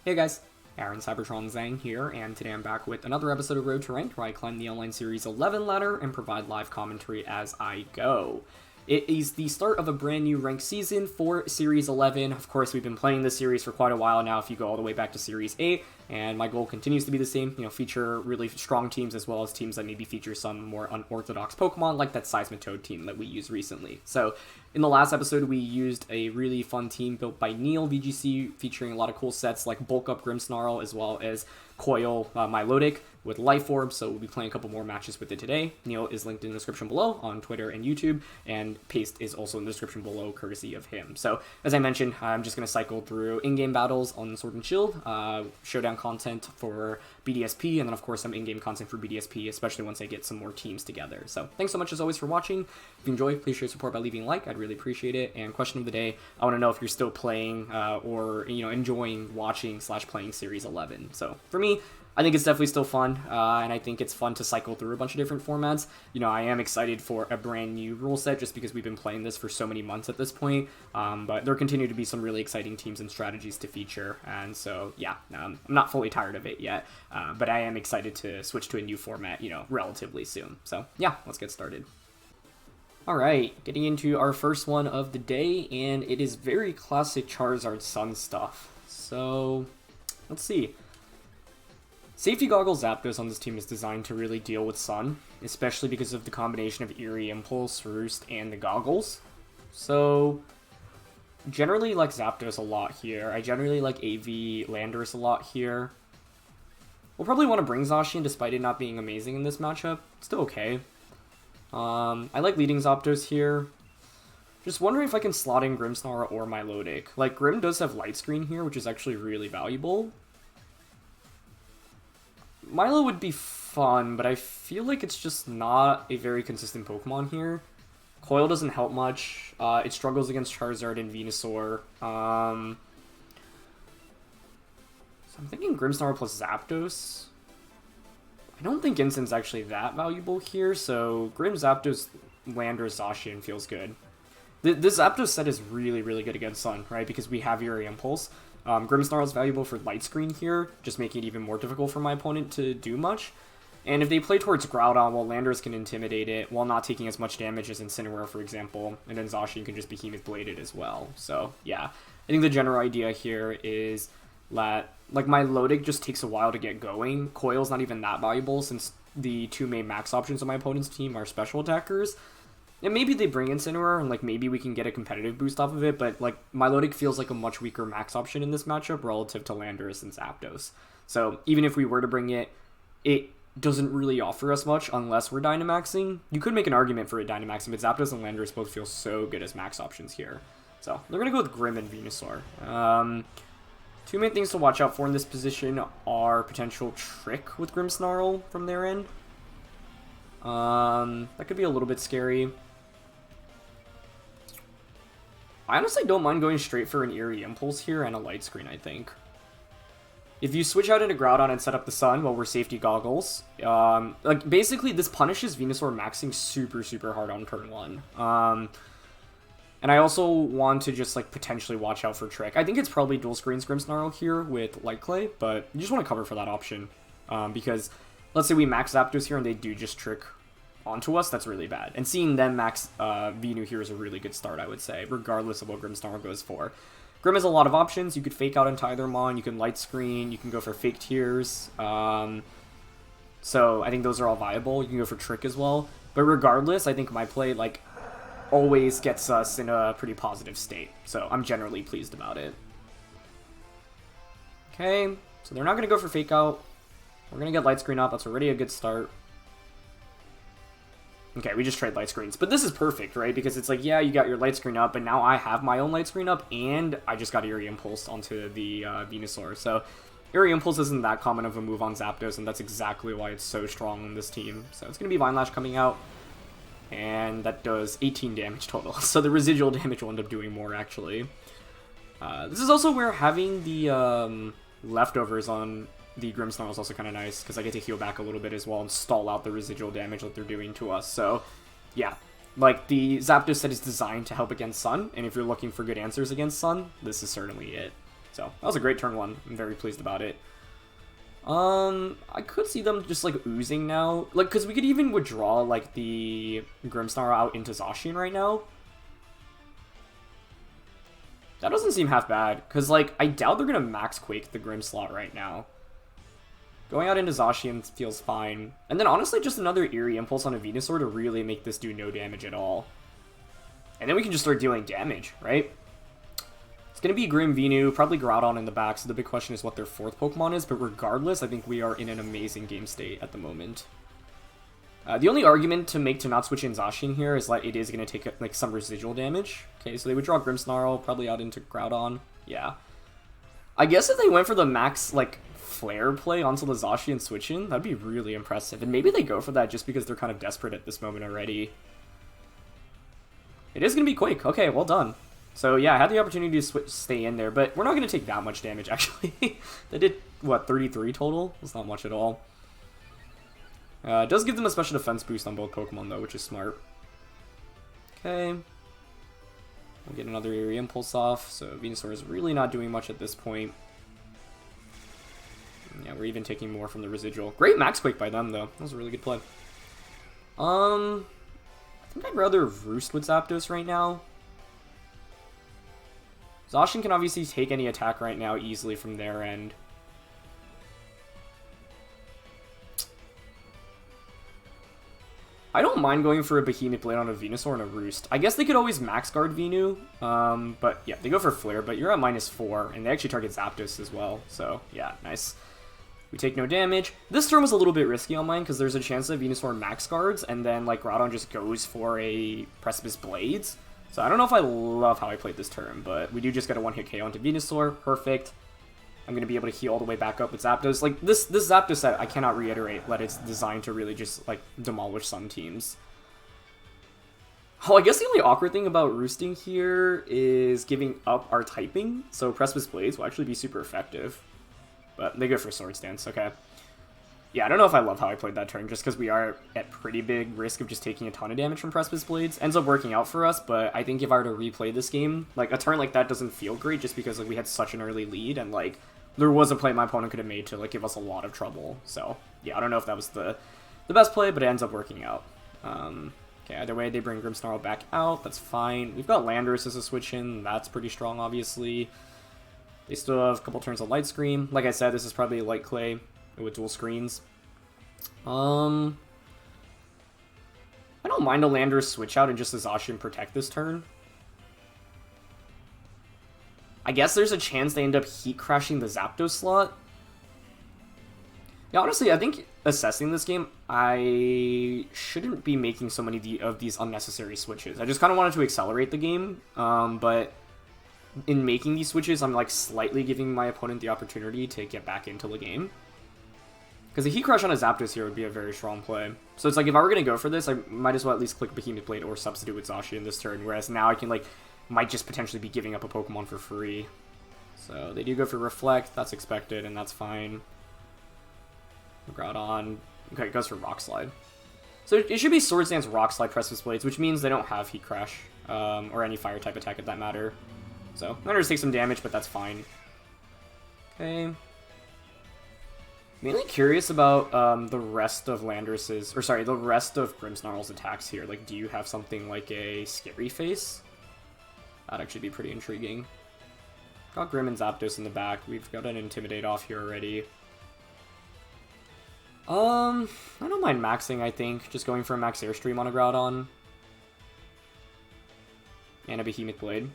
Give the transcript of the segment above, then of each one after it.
Hey guys, Aaron Cybertron Zhang here, and today I'm back with another episode of Road to Rank, where I climb the Online Series 11 ladder and provide live commentary as I go. It is the start of a brand new ranked season for Series 11. Of course, we've been playing this series for quite a while now if you go all the way back to Series 8, and my goal continues to be the same, feature really strong teams as well as teams that maybe feature some more unorthodox Pokemon, like that Seismitoad team that we used recently. So, in the last episode, we used a really fun team built by Neil, VGC, featuring a lot of cool sets like Bulk Up Grimmsnarl as well as Coil Milotic with Life Orb, so we'll be playing a couple more matches with it today. Neil is linked in the description below on Twitter and YouTube, and Paste is also in the description below, courtesy of him. So, as I mentioned, I'm just going to cycle through in-game battles on Sword and Shield, showdown content for BDSP, and then of course some in-game content for BDSP, especially once I get some more teams together. So, thanks so much as always for watching. If you enjoy, please show your support by leaving a like. I'd really appreciate it. And question of the day, I want to know if you're still playing or enjoying watching / playing Series 11. So, for me, I think it's definitely still fun, and I think it's fun to cycle through a bunch of different formats. I am excited for a brand new rule set just because we've been playing this for so many months at this point, but there continue to be some really exciting teams and strategies to feature, and so, yeah, I'm not fully tired of it yet, but I am excited to switch to a new format, relatively soon. So, yeah, let's get started. Alright, getting into our first one of the day, and it is very classic Charizard Sun stuff. So, let's see. Safety Goggle Zapdos on this team is designed to really deal with Sun, especially because of the combination of Eerie, Impulse, Roost, and the Goggles. So, generally like Zapdos a lot here. I generally like AV Landorus a lot here. We'll probably want to bring Zacian despite it not being amazing in this matchup. It's still okay. I like leading Zapdos here. Just wondering if I can slot in Grimmsnarl or Milotic. Like, Grimm does have Light Screen here, which is actually really valuable. Milo would be fun, but I feel like it's just not a very consistent Pokemon here. Coil doesn't help much. It struggles against Charizard and Venusaur. So I'm thinking Grimmsnarl plus Zapdos. I don't think Instin's actually that valuable here, so Grimm, Zapdos, Landorus, Zacian feels good. This Zapdos set is really, really good against Sun, right? Because we have Eerie Impulse. Grimmsnarl is valuable for Light Screen here, just making it even more difficult for my opponent to do much. And if they play towards Groudon, well, Landorus can intimidate it while not taking as much damage as Incineroar, for example, and then Zacian can just Behemoth Bladed as well. So, yeah. I think the general idea here is that, like, Milotic just takes a while to get going. Coil's not even that valuable since the two main max options on my opponent's team are special attackers. And maybe they bring Incineroar, and, like, maybe we can get a competitive boost off of it, but, like, Milotic feels like a much weaker max option in this matchup relative to Landorus and Zapdos. So, even if we were to bring it, it doesn't really offer us much unless we're Dynamaxing. You could make an argument for it Dynamaxing, but Zapdos and Landorus both feel so good as max options here. So, they're going to go with Grimm and Venusaur. Two main things to watch out for in this position are potential Trick with Grimmsnarl from their end. That could be a little bit scary. I honestly don't mind going straight for an Eerie Impulse here and a Light Screen, I think. If you switch out into Groudon and set up the Sun while we're Safety Goggles, like, basically this punishes Venusaur maxing super, super hard on turn 1. And I also want to just, like, potentially watch out for Trick. I think it's probably dual screens Grimmsnarl here with Light Clay, but you just want to cover for that option. Because, let's say we max Zapdos here and they do just Trick onto us, that's really bad. And seeing them max Venu here is a really good start, I would say, regardless of what Grimmsnarl goes for. Grimm has a lot of options. You could fake out into either Mon, you can Light Screen, you can go for Fake Tears. So I think those are all viable. You can go for Trick as well. But regardless, I think my play, like, always gets us in a pretty positive state. So I'm generally pleased about it. Okay, so they're not going to go for Fake Out. We're going to get Light Screen up. That's already a good start. Okay, we just trade Light Screens. But this is perfect, right? Because it's like, yeah, you got your Light Screen up, but now I have my own Light Screen up, and I just got Eerie Impulse onto the Venusaur. So Eerie Impulse isn't that common of a move on Zapdos, and that's exactly why it's so strong on this team. So it's going to be Vine Lash coming out, and that does 18 damage total. So the residual damage will end up doing more, actually. This is also where having the leftovers on the Grimmsnarl is also kind of nice, because I get to heal back a little bit as well and stall out the residual damage that they're doing to us. So, yeah. Like, the Zapdos set is designed to help against Sun, and if you're looking for good answers against Sun, this is certainly it. So that was a great turn 1. I'm very pleased about it. I could see them just, like, oozing now. Like, because we could even withdraw, like, the Grimmsnarl out into Zacian right now. That doesn't seem half bad, because, like, I doubt they're going to max Quake the Grimmslot right now. Going out into Zacian feels fine. And then, honestly, just another Eerie Impulse on a Venusaur to really make this do no damage at all. And then we can just start dealing damage, right? It's going to be Grim Venu, probably Groudon in the back, so the big question is what their 4th Pokemon is, but regardless, I think we are in an amazing game state at the moment. The only argument to make to not switch in Zacian here is that it is going to take, like, some residual damage. Okay, so they would draw Grimmsnarl, probably out into Groudon. Yeah. I guess if they went for the max, like, Flare play onto the Zacian switch in, that'd be really impressive. And maybe they go for that just because they're kind of desperate at this moment already. It is going to be Quake. Okay, well done. So, yeah, I had the opportunity to stay in there, but we're not going to take that much damage, actually. They did, what, 33 total? That's not much at all. It does give them a special defense boost on both Pokemon, though, which is smart. Okay. We'll get another Eerie Impulse off, so Venusaur is really not doing much at this point. Yeah, we're even taking more from the residual. Great Max Quake by them, though. That was a really good play. I think I'd rather Roost with Zapdos right now. Zacian can obviously take any attack right now easily from their end. I don't mind going for a Behemoth Blade on a Venusaur and a Roost. I guess they could always Max Guard Venu, but yeah, they go for Flare, but you're at -4, and they actually target Zapdos as well, so yeah, nice. We take no damage. This turn was a little bit risky on mine, because there's a chance that Venusaur Max Guards, and then like Groudon just goes for a Precipice Blades. So I don't know if I love how I played this turn, but we do just get a 1-hit KO onto Venusaur, perfect. I'm going to be able to heal all the way back up with Zapdos. Like, this Zapdos set, I cannot reiterate that it's designed to really just, like, demolish some teams. Oh, I guess the only awkward thing about roosting here is giving up our typing. So Precipice Blades will actually be super effective. But they go for Swords Dance, okay. Yeah, I don't know if I love how I played that turn, just because we are at pretty big risk of just taking a ton of damage from Precipice Blades. Ends up working out for us, but I think if I were to replay this game, like, a turn like that doesn't feel great, just because, like, we had such an early lead, and, like, there was a play my opponent could have made to, like, give us a lot of trouble. So, yeah, I don't know if that was the best play, but it ends up working out. Okay, either way, they bring Grimmsnarl back out. That's fine. We've got Landorus as a switch-in. That's pretty strong, obviously. They still have a couple turns of Light Scream. Like I said, this is probably Light Clay with dual screens. I don't mind a Landorus switch out and just a Zacian protect this turn. I guess there's a chance they end up heat crashing the Zapdos slot. Yeah, honestly, I think assessing this game, I shouldn't be making so many of these unnecessary switches. I just kind of wanted to accelerate the game, but in making these switches, I'm like slightly giving my opponent the opportunity to get back into the game. Because a Heat Crush on a Zapdos here would be a very strong play. So it's like, if I were going to go for this, I might as well at least click Behemoth Blade or substitute with Zacian this turn, whereas now I can, like, might just potentially be giving up a Pokemon for free. So they do go for Reflect, that's expected, and that's fine. Groudon, okay, it goes for Rock Slide. So it should be Swords Dance, Rock Slide, Precipice Blades, which means they don't have Heat Crash, or any Fire type attack at that matter. So, Landorus takes some damage, but that's fine. Okay. Mainly curious about the rest of Landorus's, or sorry, the rest of Grimmsnarl's attacks here. Like, do you have something like a Scary Face? That'd actually be pretty intriguing. Got Grimm and Zapdos in the back. We've got an Intimidate off here already. I don't mind maxing, I think. Just going for a Max Airstream on a Groudon. And a Behemoth Blade.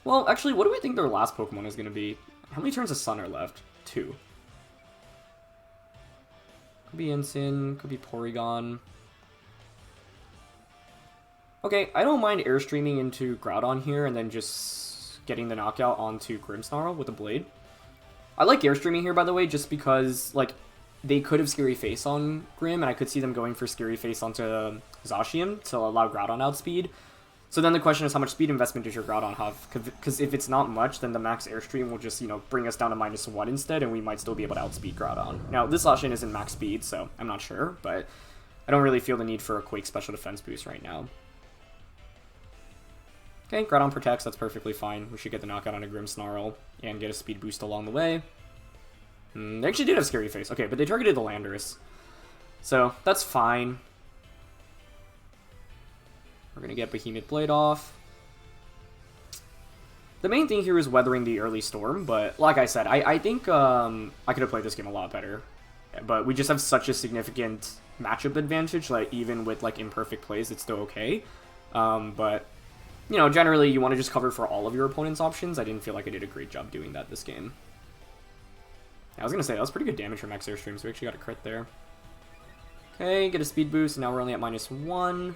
Well, actually, what do we think their last Pokemon is going to be? How many turns of Sun are left? 2. Could be Incin, could be Porygon. Okay, I don't mind Airstreaming into Groudon here and then just getting the knockout onto Grimmsnarl with a Blade. I like Airstreaming here, by the way, just because, like, they could have Scary Face on Grimm, and I could see them going for Scary Face onto Zacian to allow Groudon outspeed. So then the question is, how much speed investment does your Groudon have? Because if it's not much, then the Max Airstream will just, you know, bring us down to -1 instead, and we might still be able to outspeed Groudon. Now, this Zacian isn't max speed, so I'm not sure, but I don't really feel the need for a Quake special defense boost right now. Okay, Groudon protects, that's perfectly fine. We should get the knockout on a Grimmsnarl and get a speed boost along the way. They actually did have Scary Face. Okay, but they targeted the Landorus. So, that's fine. We're going to get Behemoth Blade off. The main thing here is weathering the early storm, but like I said, I think I could have played this game a lot better. But we just have such a significant matchup advantage, like even with like imperfect plays, it's still okay. But, you know, generally you want to just cover for all of your opponent's options. I didn't feel like I did a great job doing that this game. I was going to say, that was pretty good damage from X Airstream, so we actually got a crit there. Okay, get a speed boost, and now we're only at -1.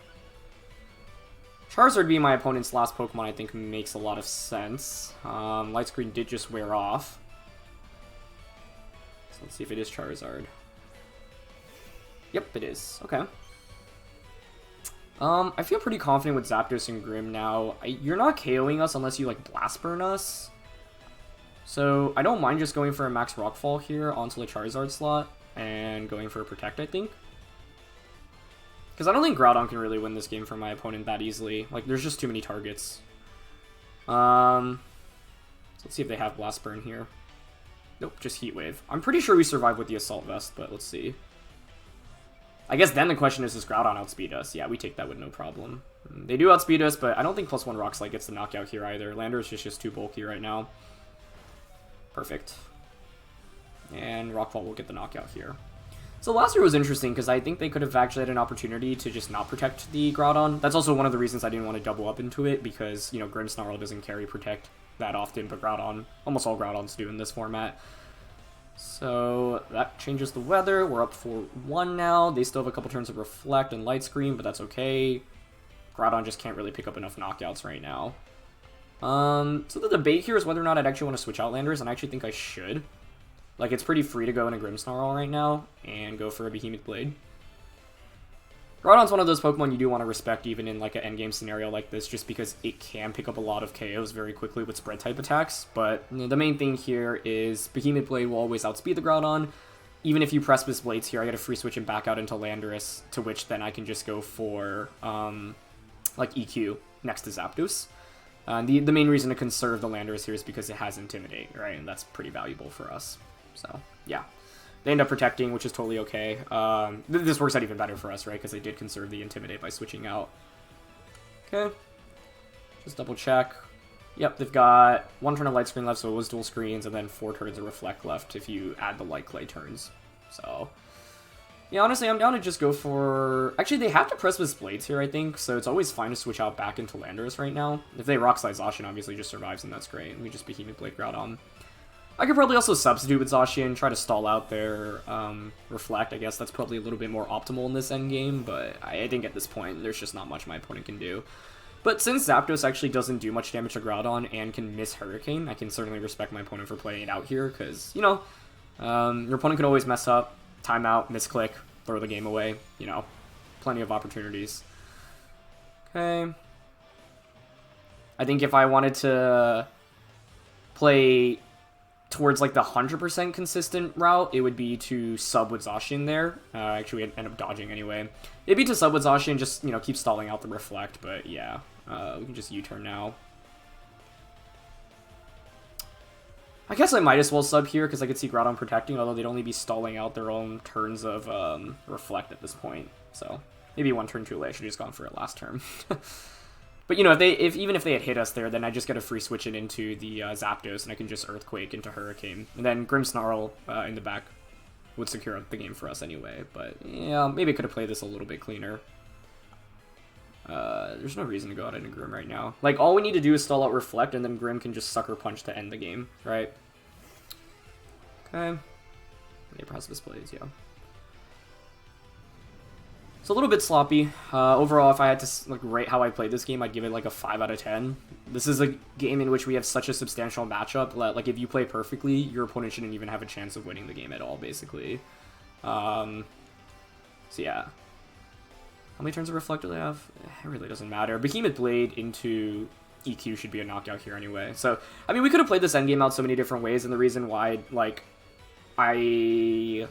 Charizard being my opponent's last Pokemon I think makes a lot of sense. Light Screen did just wear off. So let's see if it is Charizard. Yep, it is. Okay. I feel pretty confident with Zapdos and Grim now. You're not KOing us unless you, like, Blast Burn us. So I don't mind just going for a Max Rockfall here onto the Charizard slot and going for a Protect, I think. Because I don't think Groudon can really win this game for my opponent that easily. Like, there's just too many targets. So let's see if they have Blast Burn here. Nope, just Heat Wave. I'm pretty sure we survive with the Assault Vest, but let's see. I guess then the question is, does Groudon outspeed us? Yeah, we take that with no problem. They do outspeed us, but I don't think +1 Rock Slide gets the knockout here either. Landorus is just too bulky right now. Perfect. And Rockfall will get the knockout here. So last year was interesting because I think they could have actually had an opportunity to just not protect the Groudon. That's also one of the reasons I didn't want to double up into it because, you know, Grimmsnarl doesn't carry Protect that often, but Groudon, almost all Groudons do in this format. So that changes the weather. We're up 4-1 now. They still have a couple turns of Reflect and Light Screen, but that's okay. Groudon just can't really pick up enough knockouts right now. So the debate here is whether or not I'd actually want to switch out Landers, and I actually think I should. Like, it's pretty free to go in a Grimmsnarl right now and go for a Behemoth Blade. Groudon's one of those Pokemon you do want to respect even in like an endgame scenario like this, just because it can pick up a lot of KOs very quickly with spread type attacks. But the main thing here is Behemoth Blade will always outspeed the Groudon. Even if you Precipice Blades here, I get a free switch him back out into Landorus, to which then I can just go for like EQ next to Zapdos. The main reason to conserve the Landorus here is because it has Intimidate, right? And that's pretty valuable for us. So, yeah. They end up protecting, which is totally okay. This works out even better for us, right? Because they did conserve the Intimidate by switching out. Okay. Just double check. Yep, they've got 1 turn of Light Screen left, so it was dual screens, and then 4 turns of Reflect left if you add the Light Clay turns. So, yeah, honestly, I'm down to just go for... Actually, they have to Precipice Blades here, I think, so it's always fine to switch out back into Landorus right now. If they Rock Slide Zacian, obviously just survives, and that's great. We just Behemoth Blade Groudon. I could probably also substitute with Zacian, try to stall out their Reflect. I guess that's probably a little bit more optimal in this endgame, but I think at this point, there's just not much my opponent can do. But since Zapdos actually doesn't do much damage to Groudon and can miss Hurricane, I can certainly respect my opponent for playing it out here, because, you know, your opponent can always mess up, timeout, misclick, throw the game away, you know, plenty of opportunities. Okay. I think if I wanted to play towards like the 100% consistent route, it would be to sub with Zacian there. Actually, we'd end up dodging anyway. It'd be to sub with Zacian, just, you know, keep stalling out the Reflect, but yeah. We can just U-turn now. I guess I might as well sub here, because I could see Groudon protecting, although they'd only be stalling out their own turns of Reflect at this point. So, maybe 1 turn too late. I should have just gone for it last turn. But, you know, even if they had hit us there, then I just get a free switch it into the Zapdos, and I can just Earthquake into Hurricane. And then Grimmsnarl in the back would secure the game for us anyway. But, yeah, maybe I could have played this a little bit cleaner. There's no reason to go out into Grim right now. Like, all we need to do is stall out Reflect, and then Grim can just Sucker Punch to end the game, right? Okay. Yeah, Precipice Blades, yeah. It's a little bit sloppy. Overall, if I had to like rate how I played this game, I'd give it like a 5 out of 10. This is a game in which we have such a substantial matchup. Like, if you play perfectly, your opponent shouldn't even have a chance of winning the game at all, basically. So yeah. How many turns of Reflect do they have? It really doesn't matter. Behemoth Blade into EQ should be a knockout here anyway. So, I mean, we could have played this endgame out so many different ways, and the reason why, like, I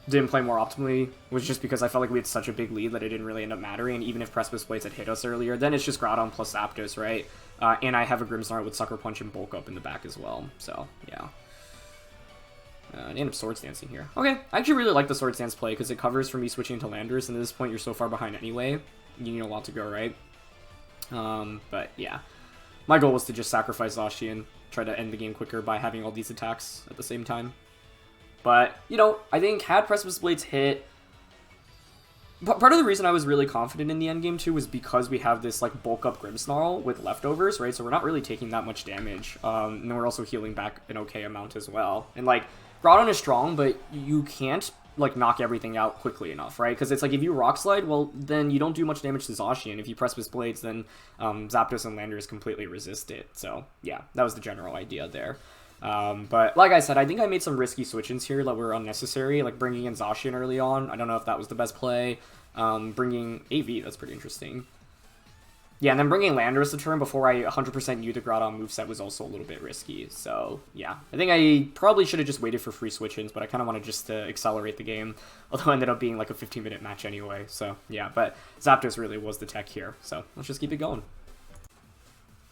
didn't play more optimally was just because I felt like we had such a big lead that it didn't really end up mattering. Even if Precipice Blades had hit us earlier, then it's just Groudon plus Zapdos, right? And I have a Grimmsnarl with Sucker Punch and Bulk Up in the back as well. So, yeah. I end up Sword Stancing here. Okay, I actually really like the Sword Stance play because it covers for me switching to Landorus, and at this point you're so far behind anyway. You need a lot to go, right? But yeah. My goal was to just sacrifice Zacian, try to end the game quicker by having all these attacks at the same time. But, you know, I think had Precipice Blades hit... Part of the reason I was really confident in the endgame too was because we have this like bulk up Grimmsnarl with leftovers, right? So we're not really taking that much damage. And then we're also healing back an okay amount as well. And like, Groudon is strong, but you can't like knock everything out quickly enough, right? Because it's like if you Rock Slide, well, then you don't do much damage to Zacian. If you Precipice Blades, then Zapdos and Landorus completely resist it. So yeah, that was the general idea there. But like I said, I think I made some risky switch-ins here that were unnecessary, like bringing in Zacian early on. I don't know if that was the best play. Bringing AV, that's pretty interesting. Yeah, and then bringing Landorus a turn before I 100% knew the Groudon moveset was also a little bit risky. So, yeah. I think I probably should have just waited for free switch-ins, but I kind of wanted just to accelerate the game. Although it ended up being like a 15-minute match anyway. So, yeah. But Zapdos really was the tech here. So, let's just keep it going.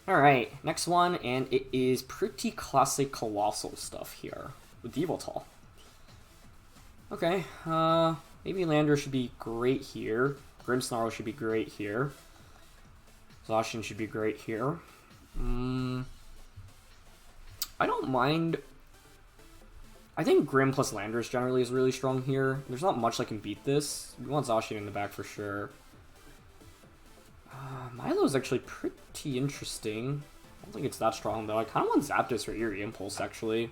Alright, next one, and it is pretty classic Coalossal stuff here with Yveltal. Okay, maybe Landorus should be great here. Grimmsnarl should be great here. Zacian should be great here. I don't mind. I think Grimm plus Landorus generally is really strong here. There's not much that can beat this. We want Zacian in the back for sure. Milo is actually pretty interesting. I don't think it's that strong, though. I kind of want Zapdos or Eerie Impulse, actually.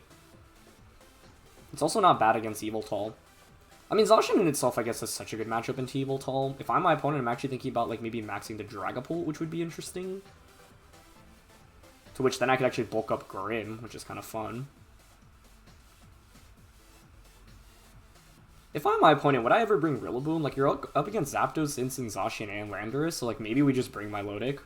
It's also not bad against Yveltal. I mean, Zacian in itself, I guess, is such a good matchup into Yveltal. If I'm my opponent, I'm actually thinking about, like, maybe maxing the Dragapult, which would be interesting. To which then I could actually bulk up Grimm, which is kind of fun. If I'm my opponent, would I ever bring RIllaboom? Like, you're up against Zapdos, Incin, Zacian, and Landorus, so, like, maybe we just bring Milotic.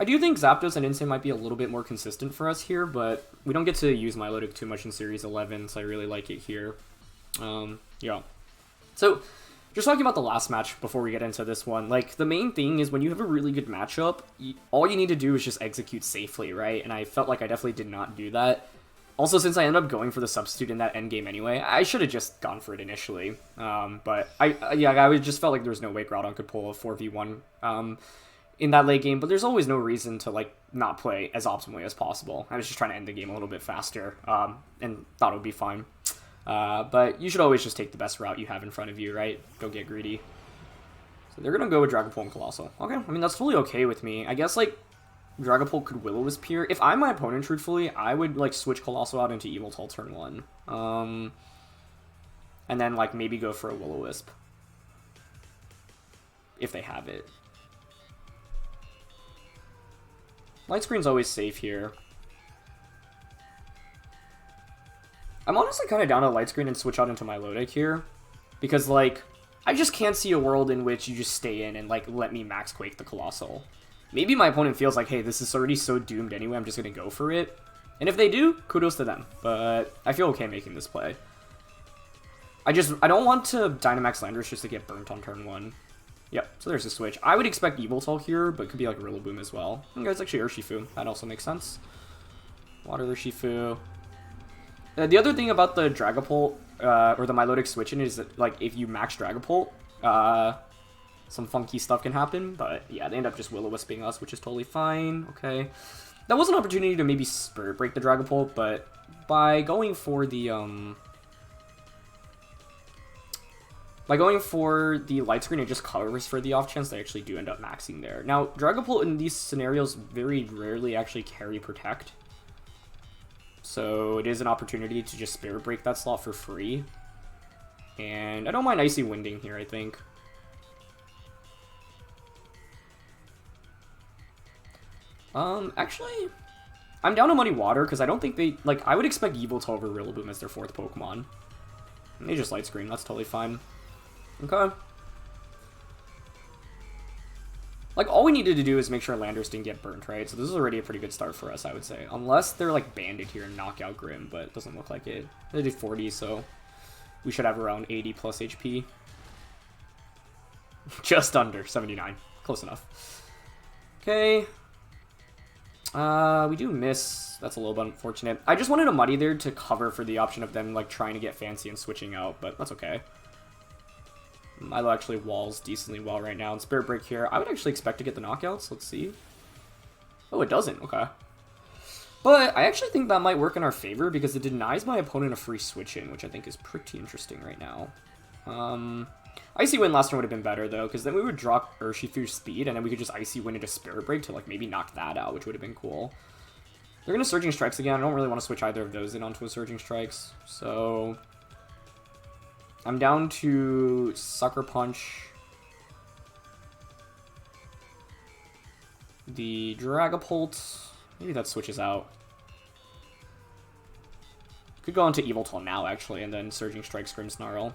I do think Zapdos and Incin might be a little bit more consistent for us here, but we don't get to use Milotic too much in Series 11, so I really like it here. Yeah. So, just talking about the last match before we get into this one, like, the main thing is when you have a really good matchup, all you need to do is just execute safely, right? And I felt like I definitely did not do that. Also, since I ended up going for the substitute in that endgame anyway, I should have just gone for it initially. But I just felt like there was no way Groudon could pull a 4v1 in that late game, but there's always no reason to, like, not play as optimally as possible. I was just trying to end the game a little bit faster, and thought it would be fine. But you should always just take the best route you have in front of you, right? Don't get greedy. So they're gonna go with Dragapult and Coalossal. Okay, I mean, that's totally okay with me. I guess, like, Dragapult could Will-O-Wisp here. If I'm my opponent, truthfully, I would, like, switch Coalossal out into Yveltal turn 1. And then, like, maybe go for a Will-O-Wisp. If they have it. Light Screen's always safe here. I'm honestly kind of down to Light Screen and switch out into Milotic here. Because, like, I just can't see a world in which you just stay in and, like, let me Max Quake the Coalossal. Maybe my opponent feels like, hey, this is already so doomed anyway, I'm just going to go for it. And if they do, kudos to them. But I feel okay making this play. I don't want to Dynamax Landorus just to get burnt on turn 1. Yep, so there's a switch. I would expect Yveltal here, but it could be like RIllaboom as well. And guys, actually Urshifu. That also makes sense. Water Urshifu. The other thing about the Dragapult, or the Milotic switch-in is that, like, if you max Dragapult, some funky stuff can happen. But, yeah, they end up just Will-O-Wisping us, which is totally fine. Okay. That was an opportunity to maybe Spirit Break the Dragapult, but by going for the, Light Screen, it just covers for the off chance they actually do end up maxing there. Now, Dragapult in these scenarios very rarely actually carry Protect. So it is an opportunity to just Spirit Break that slot for free. And I don't mind Icy Winding here, I think. Actually, I'm down to Muddy Water because I don't think they, like, I would expect Yveltal over RIllaboom as their 4th Pokemon. And they just Light Screen, that's totally fine. Okay. Like, all we needed to do is make sure Landorus didn't get burnt, right? So this is already a pretty good start for us, I would say. Unless they're, like, Banded here and knock out Grimm, but it doesn't look like it. They did 40, so We should have around 80 plus HP. Just under 79. Close enough. Okay. We do miss. That's a little bit unfortunate. I just wanted a Muddy there to cover for the option of them like trying to get fancy and switching out, but that's okay. Milo actually walls decently well right now. And Spirit Break here. I would actually expect to get the knockouts. Let's see. Oh, it doesn't. Okay. But I actually think that might work in our favor because it denies my opponent a free switch in, which I think is pretty interesting right now. Icy Wind last turn would have been better, though, because then we would drop Urshifu's speed, and then we could just Icy Wind into Spirit Break to, like, maybe knock that out, which would have been cool. They're going to Surging Strikes again. I don't really want to switch either of those in onto a Surging Strikes, so I'm down to Sucker Punch, the Dragapult. Maybe that switches out. Could go into Yveltal now, actually, and then Surging Strikes Grimmsnarl.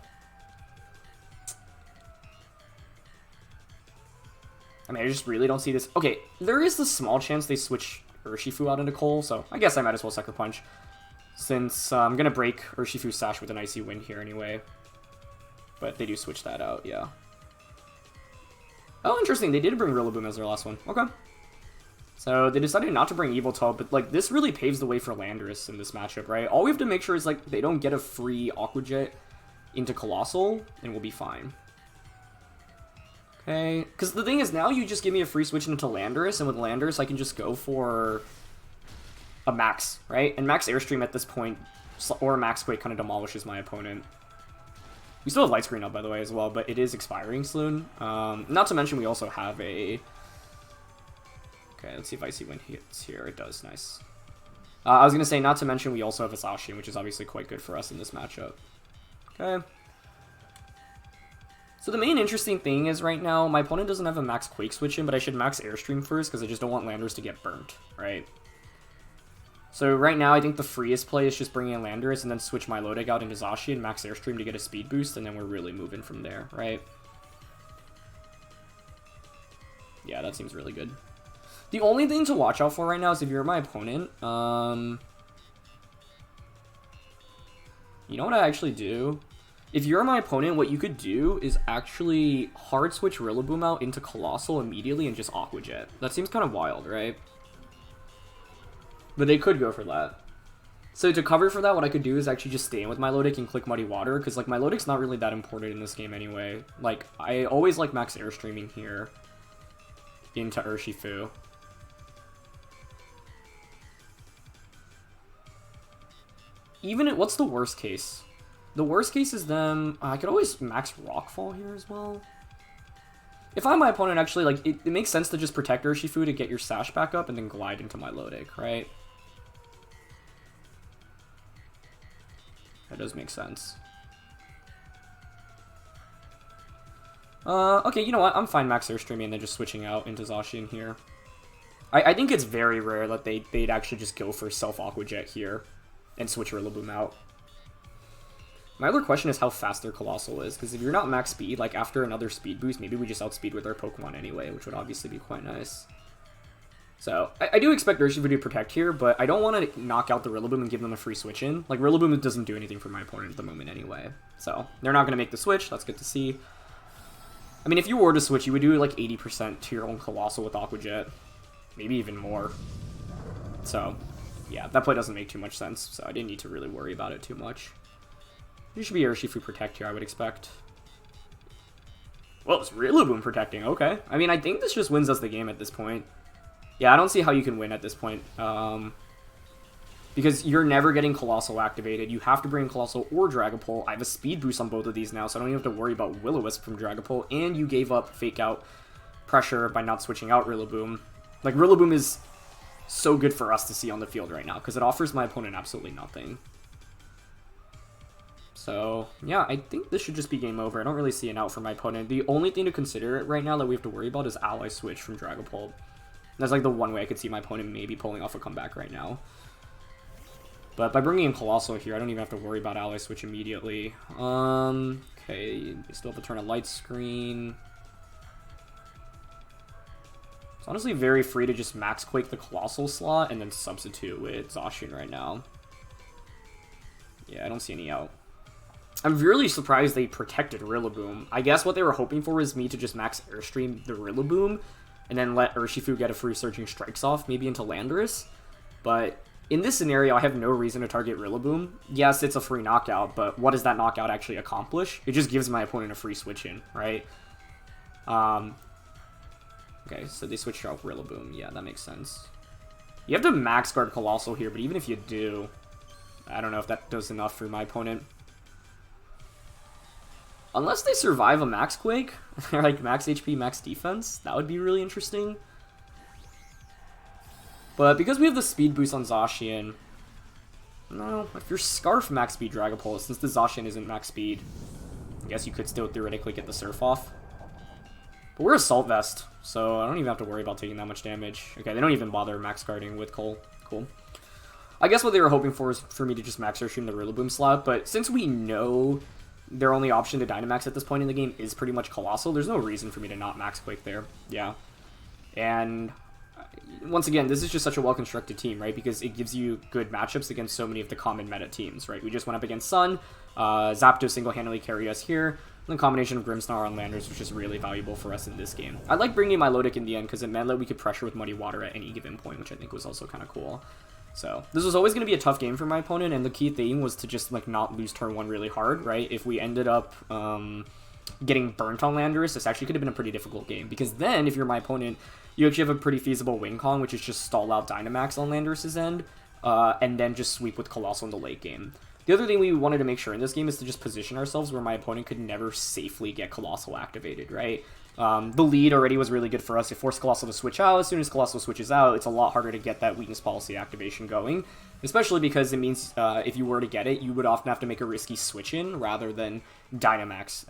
I mean, I just really don't see this. Okay, there is the small chance they switch Urshifu out into Cole, so I guess I might as well Sucker Punch. Since I'm going to break Urshifu's Sash with an Icy Wind here anyway. But they do switch that out, yeah. Oh, interesting. They did bring RIllaboom as their last one. Okay. So they decided not to bring Yveltal, but like this really paves the way for Landorus in this matchup, right? All we have to make sure is like they don't get a free Aqua Jet into Coalossal, and we'll be fine. Okay, because the thing is now you just give me a free switch into Landorus, and with Landorus I can just go for a Max, right? And Max Airstream at this point, or Max Quake kind of demolishes my opponent. We still have Light Screen up, by the way, as well, but it is expiring soon. Not to mention we also have a... Okay, let's see if Icy Wind hits here. It does, nice. I was going to say, not to mention we also have a Zacian, which is obviously quite good for us in this matchup. Okay. So the main interesting thing is right now, my opponent doesn't have a Max Quake switch in, but I should Max Airstream first because I just don't want Landorus to get burnt, right? So right now, I think the freest play is just bringing in Landorus and then switch my Milotic out into Zacian, Max Airstream to get a speed boost, and then we're really moving from there, right? Yeah, that seems really good. The only thing to watch out for right now is if you're my opponent, you know what I actually do? If you're my opponent, what you could do is actually hard switch RIllaboom out into Coalossal immediately and just Aqua Jet. That seems kind of wild, right? But they could go for that. So to cover for that, what I could do is actually just stay in with Milotic and click Muddy Water, because like Milotic's not really that important in this game anyway. Like, I always like Max Airstreaming here into Urshifu. Even what's the worst case? The worst case is them... I could always Max Rockfall here as well. If I'm my opponent, actually, like, it makes sense to just protect Urshifu to get your Sash back up and then glide into Milotic, right? That does make sense. Okay, you know what? I'm fine Max Airstreaming and then just switching out into Zacian here. I think it's very rare that they'd actually just go for Self-Aqua Jet here and switch RIllaboom out. My other question is how fast their Coalossal is, because if you're not max speed, like after another speed boost, maybe we just outspeed with our Pokemon anyway, which would obviously be quite nice. So, I do expect Urshifu to protect here, but I don't want to knock out the RIllaboom and give them a free switch in. Like, RIllaboom doesn't do anything for my opponent at the moment anyway. So, they're not going to make the switch, that's good to see. I mean, if you were to switch, you would do like 80% to your own Coalossal with Aqua Jet. Maybe even more. So, yeah, that play doesn't make too much sense, so I didn't need to really worry about it too much. It should be Urshifu Protect here, I would expect. Well, it's RIllaboom protecting, okay. I mean, I think this just wins us the game at this point. Yeah, I don't see how you can win at this point. Because you're never getting Coalossal activated. You have to bring Coalossal or Dragapult. I have a speed boost on both of these now, so I don't even have to worry about Will-O-Wisp from Dragapult. And you gave up Fake Out pressure by not switching out RIllaboom. Like, RIllaboom is so good for us to see on the field right now, because it offers my opponent absolutely nothing. So, yeah, I think this should just be game over. I don't really see an out for my opponent. The only thing to consider right now that we have to worry about is Ally Switch from Dragapult. That's like the one way I could see my opponent maybe pulling off a comeback right now. But by bringing in Coalossal here, I don't even have to worry about Ally Switch immediately. Okay, you still have to turn a Light Screen. It's honestly very free to just Max Quake the Coalossal slot and then substitute with Zacian right now. Yeah, I don't see any out. I'm really surprised they protected RIllaboom. I guess what they were hoping for was me to just max Airstream the RIllaboom, and then let Urshifu get a free Surging Strikes off, maybe into Landorus. But in this scenario, I have no reason to target RIllaboom. Yes, it's a free knockout, but what does that knockout actually accomplish? It just gives my opponent a free switch in, right? Okay, so they switched out RIllaboom. Yeah, that makes sense. You have to max guard Coalossal here, but even if you do, I don't know if that does enough for my opponent. Unless they survive a Max Quake, like max HP, max defense, that would be really interesting. But because we have the speed boost on Zacian, no, if you're Scarf max speed Dragapult, since the Zacian isn't max speed, I guess you could still theoretically get the Surf off. But we're Assault Vest, so I don't even have to worry about taking that much damage. Okay, they don't even bother max guarding with Cole. Cool. I guess what they were hoping for is for me to just max Urshifu the RIllaboom slot, but since we know their only option to Dynamax at this point in the game is pretty much Coalossal, there's no reason for me to not max Quake there. Yeah. And once again, this is just such a well-constructed team, right? Because it gives you good matchups against so many of the common meta teams, right? We just went up against Sun, Zapdos single-handedly carry us here, and the combination of Grimmsnarl and Landers was just really valuable for us in this game. I like bringing Milotic in the end because it meant that we could pressure with Muddy Water at any given point, which I think was also kind of cool. So this was always going to be a tough game for my opponent, and the key thing was to just like not lose turn 1 really hard, right? If we ended up getting burnt on Landorus, this actually could have been a pretty difficult game, because then if you're my opponent, you actually have a pretty feasible win con, which is just stall out Dynamax on Landorus's end, and then just sweep with Coalossal in the late game. The other thing we wanted to make sure in this game is to just position ourselves where my opponent could never safely get Coalossal activated, right? The lead already was really good for us. It forced Coalossal to switch out. As soon as Coalossal switches out, it's a lot harder to get that weakness policy activation going, especially because it means if you were to get it, you would often have to make a risky switch in rather than Dynamax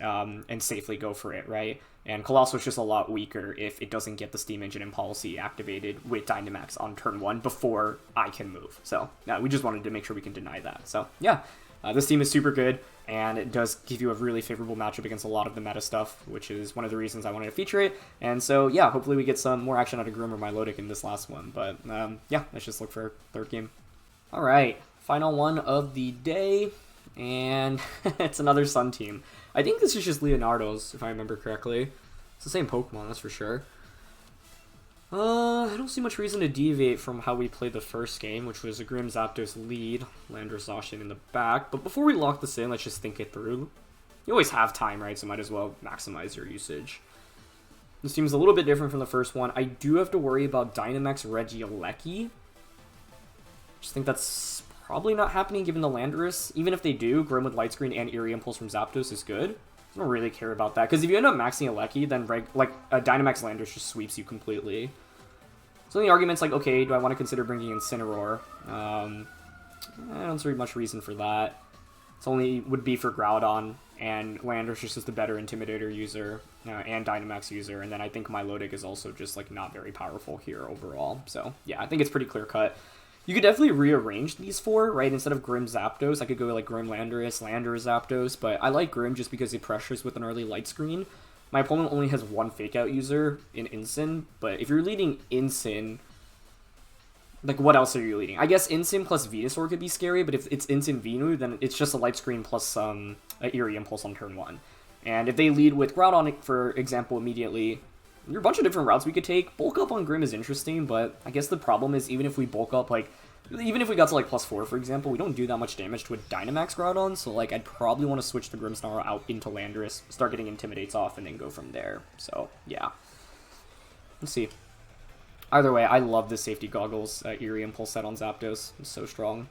and safely go for it, right? And Coalossal is just a lot weaker if it doesn't get the Steam Engine and policy activated with Dynamax on turn 1 before I can move. So we just wanted to make sure we can deny that. So yeah, this team is super good, and it does give you a really favorable matchup against a lot of the meta stuff, which is one of the reasons I wanted to feature it. And so yeah, hopefully we get some more action out of Grim or Milotic in this last one. But yeah, let's just look for third game. All right, final one of the day, and it's another Sun team. I think this is just Leonardo's, if I remember correctly. It's the same Pokemon, that's for sure. I don't see much reason to deviate from how we played the first game, which was a Grim Zapdos lead, Landorus Zacian in the back. But before we lock this in, let's just think it through. You always have time, right? So might as well maximize your usage. This team's a little bit different from the first one. I do have to worry about Dynamax Regieleki. Just think that's probably not happening given the Landorus. Even if they do, Grim with Light Screen and Eerie Impulse from Zapdos is good. I don't really care about that, because if you end up maxing Eleki, then a Dynamax Landorus just sweeps you completely. So the argument's like, okay, do I want to consider bringing Incineroar? I don't see much reason for that. It's only would be for Groudon, and Landorus is just the better Intimidator user and Dynamax user, and then I think Milotic is also just like not very powerful here overall. So yeah, I think it's pretty clear cut. You could definitely rearrange these four, right? Instead of Grim Zapdos, I could go like Grim Landorus, Landorus Zapdos, but I like Grim just because it pressures with an early Light Screen. My opponent only has one Fake Out user in Incin, but if you're leading Incin, like what else are you leading? I guess Incin plus Venusaur could be scary, but if it's Incin Venu, then it's just a Light Screen plus an Eerie Impulse on turn 1. And if they lead with Groudon, for example, immediately, there are a bunch of different routes we could take. Bulk up on Grim is interesting, but I guess the problem is even if we bulk up, like, even if we got to like +4, for example, we don't do that much damage to a Dynamax Groudon, so like I'd probably want to switch the Grimmsnarl out into Landorus, start getting Intimidates off, and then go from there. So yeah, let's see. Either way, I love the safety goggles Eerie Impulse set on Zapdos. It's so strong.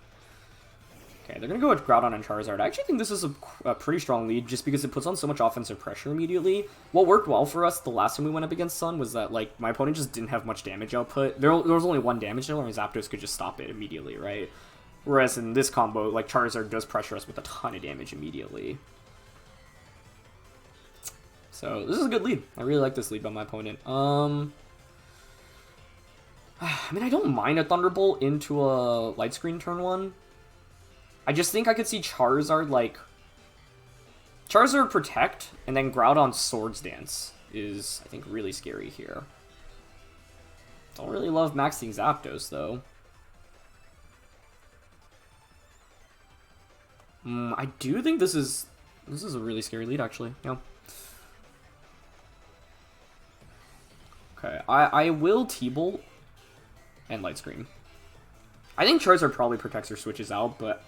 Okay, they're going to go with Groudon and Charizard. I actually think this is a pretty strong lead just because it puts on so much offensive pressure immediately. What worked well for us the last time we went up against Sun was that, like, my opponent just didn't have much damage output. There was only one damage dealer, and Zapdos could just stop it immediately, right? Whereas in this combo, like, Charizard does pressure us with a ton of damage immediately. So, this is a good lead. I really like this lead by my opponent. I mean, I don't mind a Thunderbolt into a Light Screen turn 1. I just think I could see Charizard, like, Charizard Protect, and then Groudon Swords Dance is, I think, really scary here. Don't really love maxing Zapdos, though. I do think this is This is a really scary lead, actually. Yeah. Okay, I will T-Bolt and Light Screen. I think Charizard probably protects or switches out, but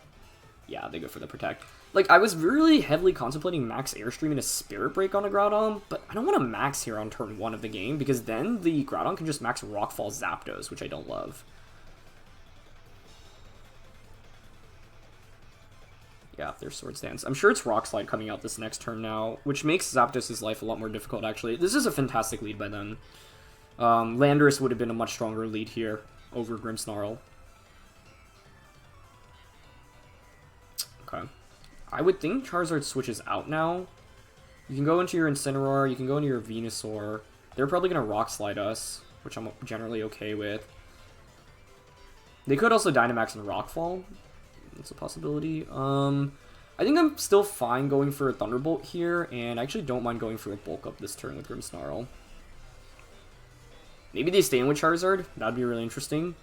yeah, they go for the protect. Like, I was really heavily contemplating max Airstream and a Spirit Break on a Groudon, but I don't want to max here on turn 1 of the game, because then the Groudon can just max Rockfall Zapdos, which I don't love. Yeah, there's Swords Dance. I'm sure it's Rock Slide coming out this next turn now, which makes Zapdos' life a lot more difficult, actually. This is a fantastic lead by them. Landorus would have been a much stronger lead here over Grimmsnarl. Okay. I would think Charizard switches out now. You can go into your Incineroar, you can go into your Venusaur. They're probably going to Rock Slide us, which I'm generally okay with. They could also Dynamax and Rockfall. That's a possibility. I think I'm still fine going for a Thunderbolt here, and I actually don't mind going for a Bulk Up this turn with Grimmsnarl. Maybe they stay in with Charizard. That'd be really interesting,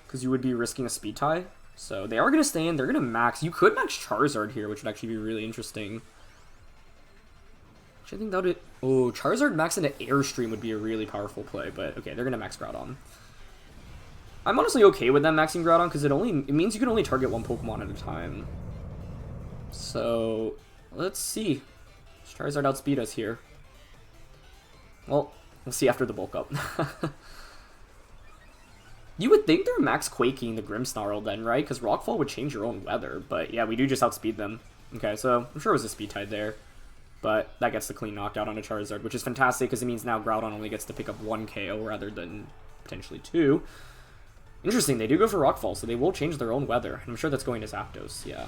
because you would be risking a Speed Tie. So they are going to stay in. They're going to max. You could max Charizard here, which would actually be really interesting. Which I think that would... Oh, Charizard max into Airstream would be a really powerful play, but okay, they're going to max Groudon. I'm honestly okay with them maxing Groudon, because it means you can only target one Pokemon at a time. So, let's see. Does Charizard outspeed us here? Well, we'll see after the bulk up. You would think they're max Quaking the Grimmsnarl then, right? Because Rockfall would change your own weather, but yeah, we do just outspeed them. Okay, so I'm sure it was a Speed Tide there. But that gets the clean knockdown on a Charizard, which is fantastic, because it means now Groudon only gets to pick up 1 KO rather than potentially 2. Interesting, they do go for Rockfall, so they will change their own weather. I'm sure that's going to Zapdos, yeah.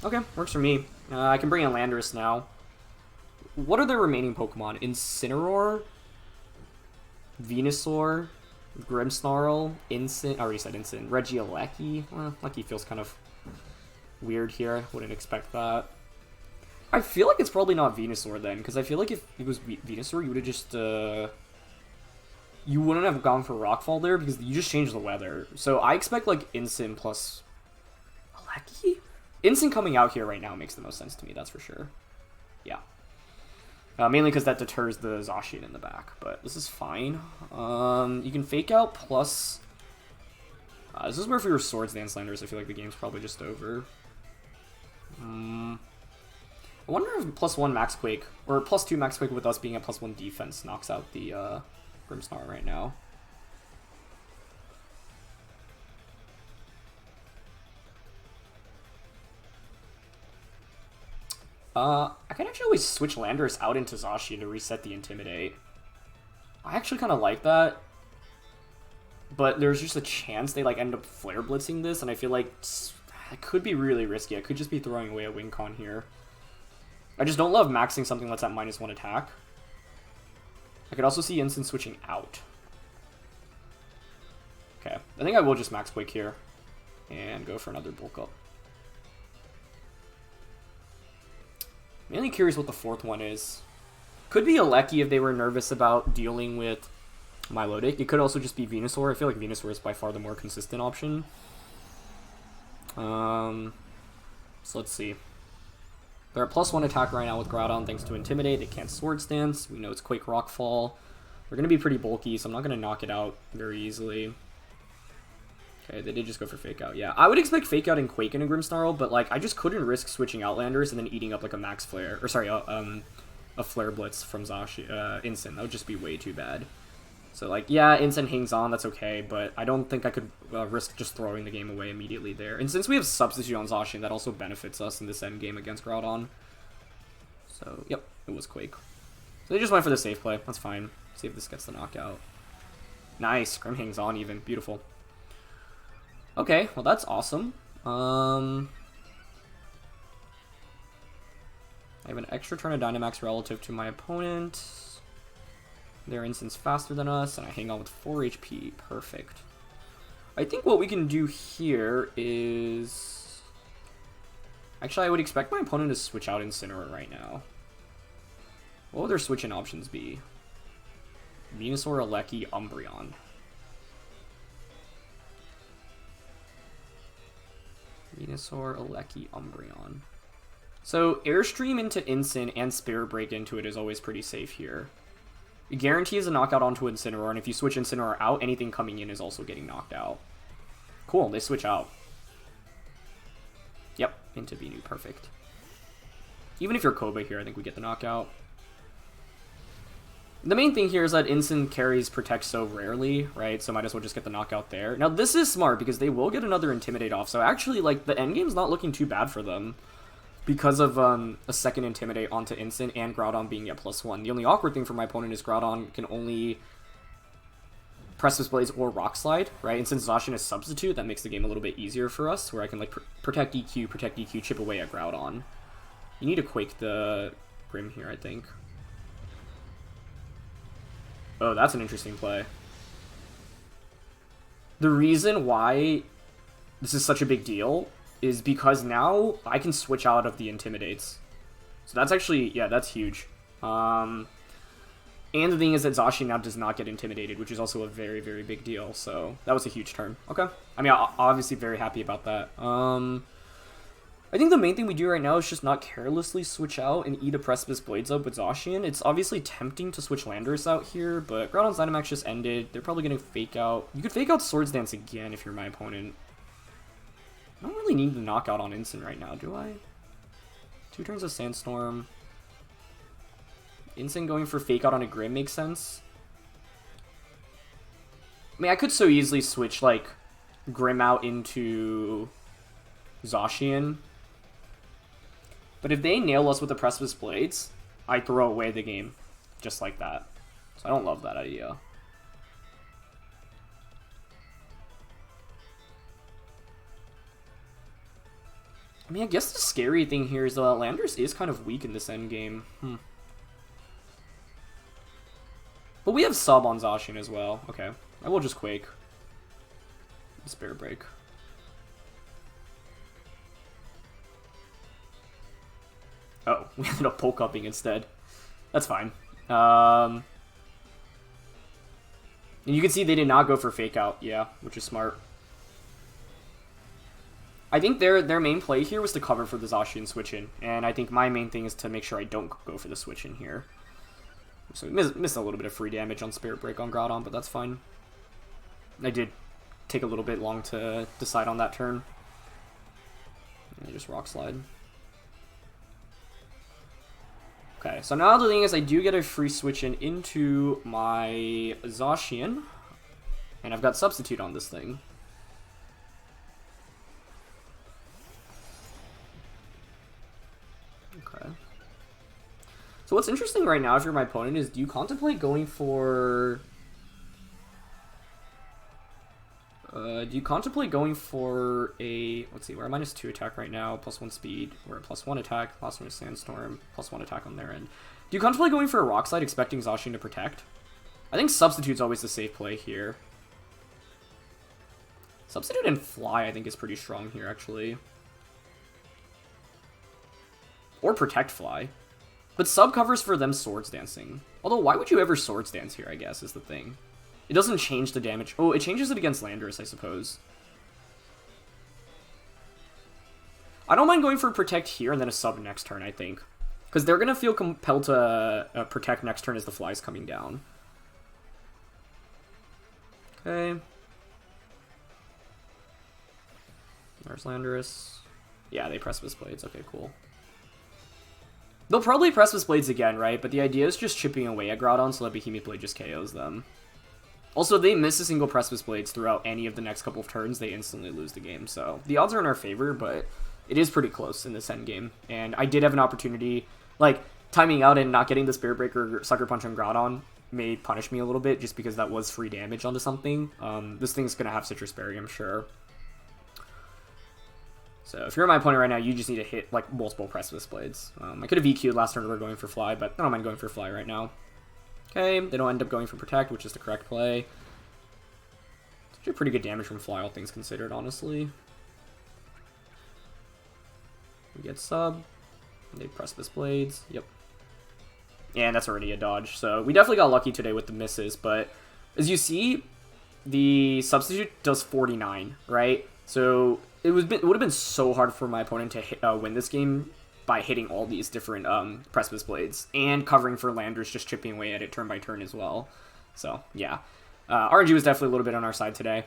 Okay, works for me. I can bring in Landorus now. What are the remaining Pokemon? Incineroar, Venusaur, Grimmsnarl, I already said Incin, Regieleki. Well, Lucky feels kind of weird here. Wouldn't expect that. I feel like it's probably not Venusaur then, because I feel like if it was Venusaur, you would have just... You wouldn't have gone for Rockfall there, because you just changed the weather. So I expect, like, Incin plus... Lucky? Incin coming out here right now makes the most sense to me, that's for sure. Yeah. Mainly because that deters the Zacian in the back, but this is fine. You can Fake Out plus... this is where if we were Swords Dance Landers, I feel like the game's probably just over. I wonder if +1 Max Quake, or +2 Max Quake with us being at +1 defense knocks out the Grimmsnarl right now. I can actually always switch Landorus out into Zacian to reset the Intimidate. I actually kind of like that. But there's just a chance they like end up Flare Blitzing this, and I feel like it could be really risky. I could just be throwing away a Wing Con here. I just don't love maxing something that's at -1 attack. I could also see Incin switching out. Okay, I think I will just Max Quake here and go for another Bulk Up. Mainly curious what the fourth one is. Could be Yveltal if they were nervous about dealing with Milotic. It could also just be Venusaur. I feel like Venusaur is by far the more consistent option. So let's see. They're at +1 attack right now with Groudon thanks to Intimidate. They can't Swords Dance. We know it's Quake Rockfall. They're going to be pretty bulky, so I'm not going to knock it out very easily. Okay, they did just go for Fake Out. Yeah, I would expect Fake Out and Quake in a Grimmsnarl, but like I just couldn't risk switching Outlanders and then eating up like a Max Flare, or sorry, a Flare Blitz from Incin. That would just be way too bad. So like, yeah, Incin hangs on, that's okay, but I don't think I could risk just throwing the game away immediately there. And since we have Substitute on Zacian, that also benefits us in this end game against Groudon. So, yep, it was Quake. So they just went for the safe play. That's fine. See if this gets the knockout. Nice. Grim hangs on even. Beautiful. Okay, well that's awesome. I have an extra turn of Dynamax relative to my opponent. Their Incin's faster than us, and I hang on with 4 HP. Perfect. I think what we can do here is... Actually, I would expect my opponent to switch out Incineroar right now. What would their switch-in options be? Venusaur, Yveltal, Umbreon. Venusaur, Yveltal, Umbreon. So Airstream into Incin and Spirit Break into it is always pretty safe here. It guarantees a knockout onto Incineroar, and if you switch Incineroar out, anything coming in is also getting knocked out. Cool, they switch out. Yep, into Venu, perfect. Even if you're Koba here, I think we get the knockout. The main thing here is that Incin carries Protect so rarely, right? So might as well just get the knockout there. Now, this is smart, because they will get another Intimidate off, so actually, like, the endgame's not looking too bad for them. Because of a second Intimidate onto Incin and Groudon being at +1. The only awkward thing for my opponent is Groudon can only Precipice Blades or Rock Slide, right? And since Zacian is Substitute, that makes the game a little bit easier for us, where I can, like, protect EQ, chip away at Groudon. You need to Quake the Grim here, I think. Oh, that's an interesting play. The reason why this is such a big deal is because now I can switch out of the Intimidates. So that's actually, yeah, that's huge. And the thing is that Zacian now does not get Intimidated, which is also a very, very big deal. So that was a huge turn. Okay. I mean, obviously very happy about that. I think the main thing we do right now is just not carelessly switch out and eat a Precipice Blades up with Zacian. It's obviously tempting to switch Landorus out here, but Groudon's Dynamax just ended. They're probably going to fake out. You could fake out Swords Dance again if you're my opponent. I don't really need the knockout on Incin right now, do I? 2 turns of Sandstorm. Incin going for fake out on a Grim makes sense. I mean, I could so easily switch, like, Grim out into Zacian. But if they nail us with the Precipice Blades, I throw away the game. Just like that. So I don't love that idea. I mean, I guess the scary thing here is that Landorus is kind of weak in this endgame. But we have sub on Zacian as well. Okay, I will just Quake. Spirit Break. Oh, we ended up Polk Upping instead. That's fine. And you can see they did not go for Fake Out, yeah, which is smart. I think their main play here was to cover for the Zacian switch-in, and I think my main thing is to make sure I don't go for the switch-in here. So we missed a little bit of free damage on Spirit Break on Groudon, but that's fine. I did take a little bit long to decide on that turn. And I just Rock Slide. Okay, so now the thing is I do get a free switch-in into my Zacian, and I've got Substitute on this thing. Okay. So what's interesting right now if you're my opponent is, do you contemplate going for... a... Let's see, we're at -2 attack right now, +1 speed. We're at +1 attack, last one is Sandstorm, +1 attack on their end. Do you contemplate going for a Rock Slide expecting Zacian to protect? I think Substitute's always the safe play here. Substitute and Fly I think is pretty strong here, actually. Or Protect Fly. But Sub covers for them Swords Dancing. Although, why would you ever Swords Dance here, I guess, is the thing. It doesn't change the damage. Oh, it changes it against Landorus, I suppose. I don't mind going for Protect here and then a Sub next turn, I think. Because they're going to feel compelled to Protect next turn as the Fly's coming down. Okay. There's Landorus. Yeah, they Precipice Blades. Okay, cool. They'll probably Precipice Blades again, right? But the idea is just chipping away at Groudon so that Behemoth Blade just KOs them. Also, if they miss a single Precipice Blades throughout any of the next couple of turns, they instantly lose the game. So the odds are in our favor, but it is pretty close in this endgame. And I did have an opportunity, like, timing out and not getting the Spirit Breaker Sucker Punch on Groudon may punish me a little bit just because that was free damage onto something. This thing's going to have Citrus Berry, I'm sure. So if you're my opponent right now, you just need to hit like multiple Precipice Blades. I could have EQ'd last turn we were going for Fly, but I don't mind going for Fly right now. Okay, they don't end up going for Protect, which is the correct play. It's actually pretty good damage from Fly, all things considered, honestly. We get Sub. They Precipice Blades. Yep. And that's already a dodge. So we definitely got lucky today with the misses, but as you see, the Substitute does 49, right? So it would have been so hard for my opponent to win this game by hitting all these different Precipice Blades, and covering for Landers, just chipping away at it turn by turn as well. So, yeah. RNG was definitely a little bit on our side today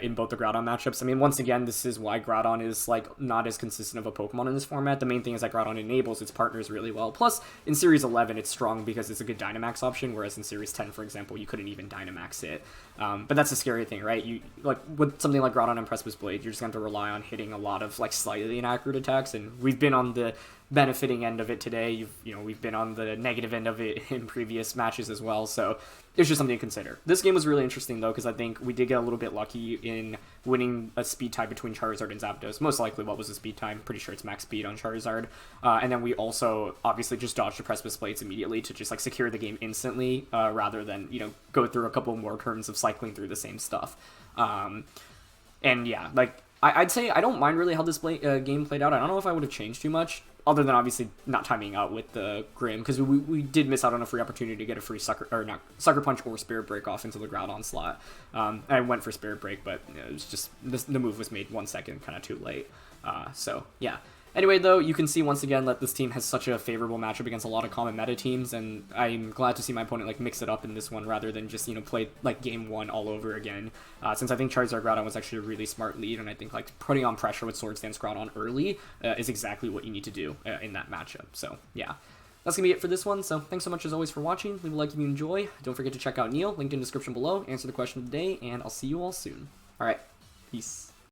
in both the Groudon matchups. I mean, once again, this is why Groudon is, like, not as consistent of a Pokemon in this format. The main thing is that Groudon enables its partners really well. Plus, in Series 11, it's strong because it's a good Dynamax option, whereas in Series 10, for example, you couldn't even Dynamax it. But that's the scary thing, right? You like with something like Groudon and Precipice Blade, you're just going to have to rely on hitting a lot of, like, slightly inaccurate attacks, and we've been on the benefiting end of it today. We've been on the negative end of it in previous matches as well, so it's just something to consider. This game was really interesting, though, because I think we did get a little bit lucky in winning a speed tie between Charizard and Zapdos. Most likely, what was the speed tie? I'm pretty sure it's max speed on Charizard. And then we also, obviously, just dodged the Precipice Blades immediately to just, like, secure the game instantly, rather than, go through a couple more turns of cycling through the same stuff. And, yeah, like, I'd say I don't mind really how this game played out. I don't know if I would have changed too much, other than obviously not timing out with the Grim, because we did miss out on a free opportunity to get a free Sucker Punch or Spirit Break off into the Groudon slot. I went for Spirit Break, but it was just the move was made 1 second kind of too late. So yeah. Anyway, though, you can see once again that this team has such a favorable matchup against a lot of common meta teams, and I'm glad to see my opponent like mix it up in this one rather than just play like game 1 all over again. Since I think Charizard Groudon was actually a really smart lead, and I think like putting on pressure with Swords Dance Groudon early is exactly what you need to do in that matchup. So yeah. That's going to be it for this one, so thanks so much as always for watching. Leave a like if you enjoy. Don't forget to check out Neil, linked in the description below, answer the question of the day, and I'll see you all soon. Alright, peace.